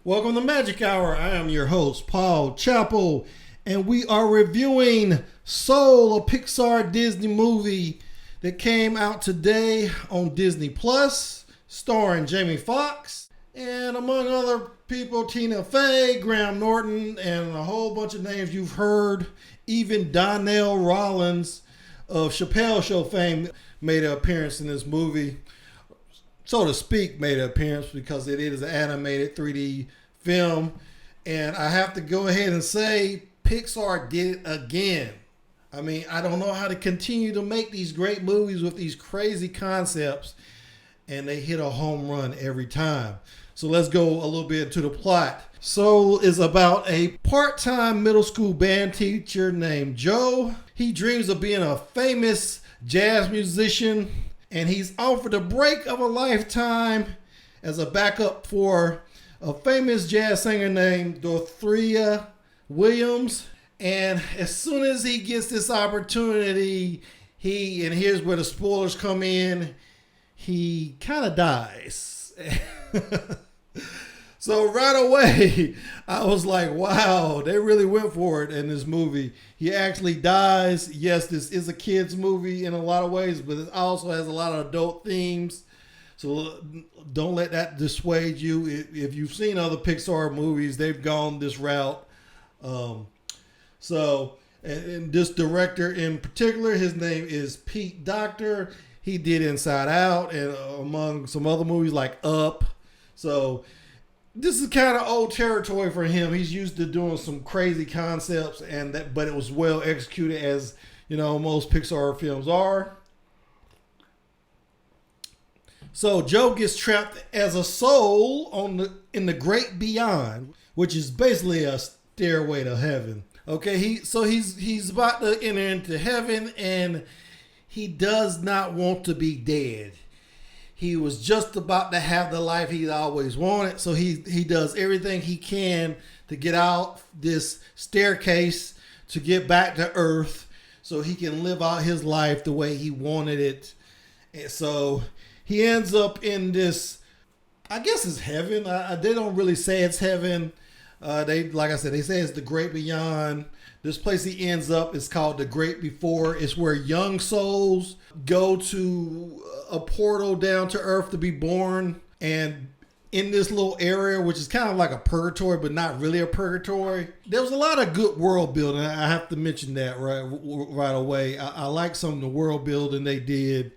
Welcome to Magic Hour. I am your host, Paul Chappell, and we are reviewing Soul, a Pixar Disney movie that came out today on Disney Plus, starring Jamie Foxx and among other people, Tina Fey, Graham Norton, and a whole bunch of names you've heard. Even Donnell Rollins of Chappelle Show fame made an appearance in this movie. So to speak, made an appearance because it is an animated 3D film. And I have to go ahead and say, Pixar did it again. I mean, I don't know how to continue to make these great movies with these crazy concepts, and they hit a home run every time. So let's go a little bit into the plot. Soul is about a part-time middle school band teacher named Joe. He dreams of being a famous jazz musician, and he's offered a break of a lifetime as a backup for a famous jazz singer named Dorothea Williams. And as soon as he gets this opportunity, and here's where the spoilers come in, he kind of dies. So right away, I was like, wow, they really went for it in this movie. He actually dies. Yes, this is a kid's movie in a lot of ways, but it also has a lot of adult themes. So don't let that dissuade you. If you've seen other Pixar movies, they've gone this route. And this director in particular, his name is Pete Docter. He did Inside Out and among some other movies like Up. So this is kind of old territory for him. He's used to doing some crazy concepts, but it was well executed, as you know most Pixar films are. So Joe gets trapped as a soul in the great beyond, which is basically a stairway to heaven. Okay, he's about to enter into heaven, and he does not want to be dead. He was just about to have the life he always wanted, so he does everything he can to get out this staircase to get back to Earth so he can live out his life the way he wanted it. And so he ends up in this, I guess it's heaven. They don't really say it's heaven. Like I said, they say it's the great beyond. This place he ends up is called the Great Before. It's where young souls go to a portal down to Earth to be born. And in this little area, which is kind of like a purgatory, but not really a purgatory, there was a lot of good world building. I have to mention that right away. I like some of the world building they did.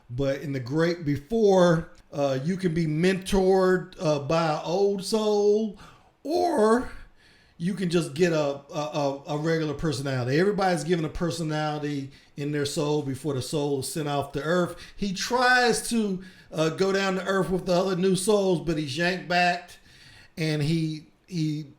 But in the Great Before, you can be mentored by an old soul, or you can just get a regular personality. Everybody's given a personality in their soul before the soul is sent off to Earth. He tries to go down to Earth with the other new souls, but he's yanked back, and he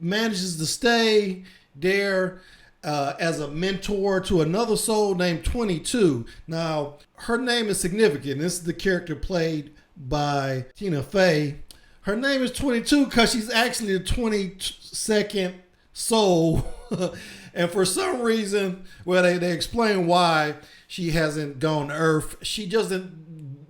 manages to stay there as a mentor to another soul named 22. Now, her name is significant. This is the character played by Tina Fey. Her name is 22 because she's actually the 22nd soul. And for some reason, well, they explain why she hasn't gone to Earth. She doesn't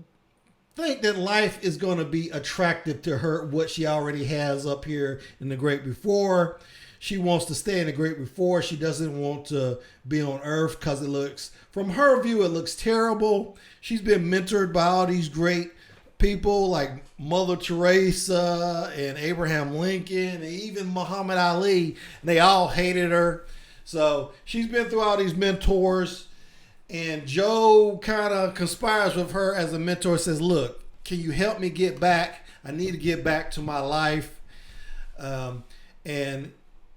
think that life is going to be attractive to her, what she already has up here in the Great Before. She wants to stay in the Great Before. She doesn't want to be on Earth because it looks, from her view, it looks terrible. She's been mentored by all these great people like Mother Teresa and Abraham Lincoln and even Muhammad Ali. And they all hated her. So she's been through all these mentors. And Joe kind of conspires with her as a mentor, says, look, can you help me get back? I need to get back to my life. And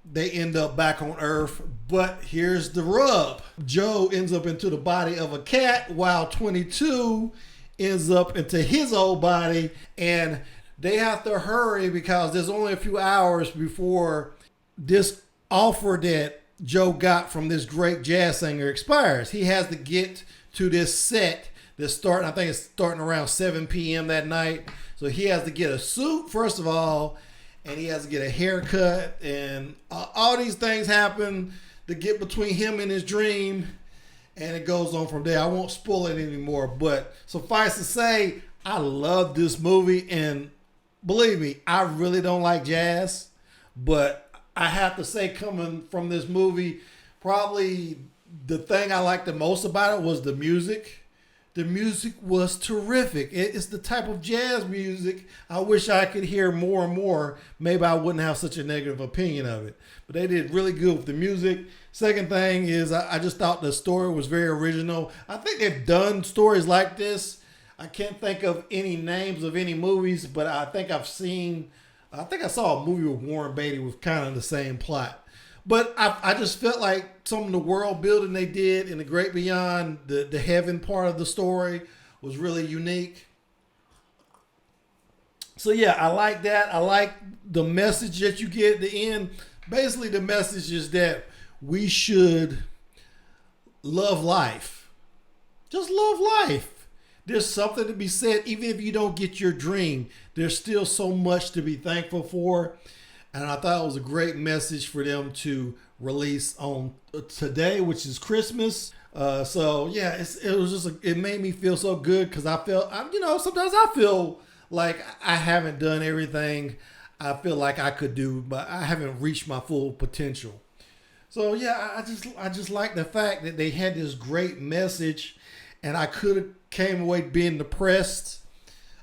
they end up back on Earth. But here's the rub. Joe ends up into the body of a cat while 22 ends up into his old body. And they have to hurry because there's only a few hours before this offer that Joe got from this great jazz singer expires. He has to get to this set that's starting, I think it's starting around 7 p.m. that night. So he has to get a suit, first of all, and he has to get a haircut, and all these things happen to get between him and his dream, and it goes on from there. I won't spoil it anymore, but suffice to say, I love this movie, and believe me, I really don't like jazz. But I have to say, coming from this movie, probably the thing I liked the most about it was the music. The music was terrific. It's the type of jazz music I wish I could hear more and more. Maybe I wouldn't have such a negative opinion of it. But they did really good with the music. Second thing is I just thought the story was very original. I think they've done stories like this. I can't think of any names of any movies, but I think I saw a movie with Warren Beatty with kind of the same plot. But I just felt like some of the world building they did in The Great Beyond, the heaven part of the story was really unique. So yeah, I like that. I like the message that you get at the end. Basically, the message is that we should love life. Just love life. There's something to be said. Even if you don't get your dream, there's still so much to be thankful for. And I thought it was a great message for them to release on today, which is Christmas. So yeah, it was just it made me feel so good because I felt, sometimes I feel like I haven't done everything I feel like I could do, but I haven't reached my full potential. So yeah, I just like the fact that they had this great message, and I could have came away being depressed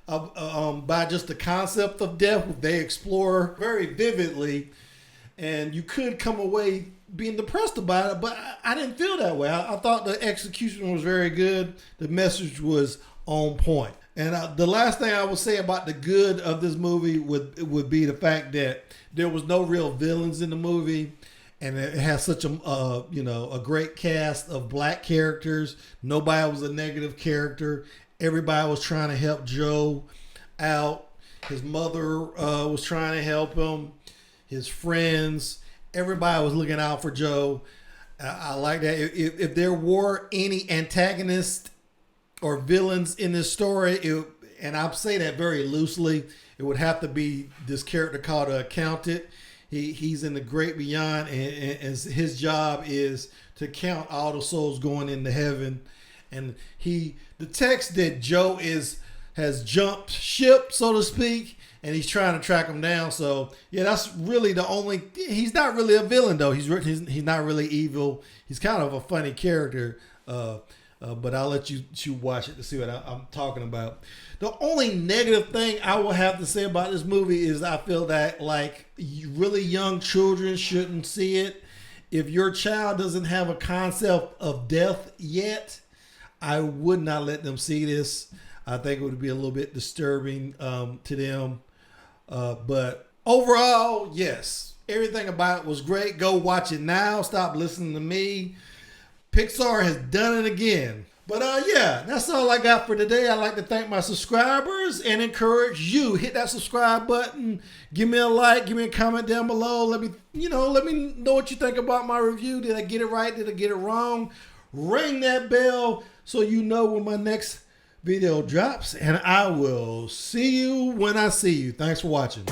by just the concept of death. They explore very vividly, and you could come away being depressed about it, but I didn't feel that way. I thought the execution was very good. The message was on point. And the last thing I would say about the good of this movie would be the fact that there was no real villains in the movie, and it has such a great cast of black characters. Nobody was a negative character. Everybody was trying to help Joe out. His mother was trying to help him. His friends, everybody was looking out for Joe. I like that. If there were any antagonists or villains in this story, and I say that very loosely, it would have to be this character called the Accountant. He's in the Great Beyond, and his job is to count all the souls going into heaven. And he detects that Joe has jumped ship, so to speak, and he's trying to track him down. So yeah, that's really the only. He's not really a villain though. He's not really evil. He's kind of a funny character. But I'll let you watch it to see what I'm talking about. The only negative thing I will have to say about this movie is I feel that like really young children shouldn't see it. If your child doesn't have a concept of death yet, I would not let them see this. I think it would be a little bit disturbing to them. But overall, yes, everything about it was great. Go watch it now. Stop listening to me. Pixar has done it again. But yeah, that's all I got for today. I'd like to thank my subscribers and encourage you. Hit that subscribe button. Give me a like. Give me a comment down below. Let me know what you think about my review. Did I get it right? Did I get it wrong? Ring that bell so you know when my next video drops. And I will see you when I see you. Thanks for watching.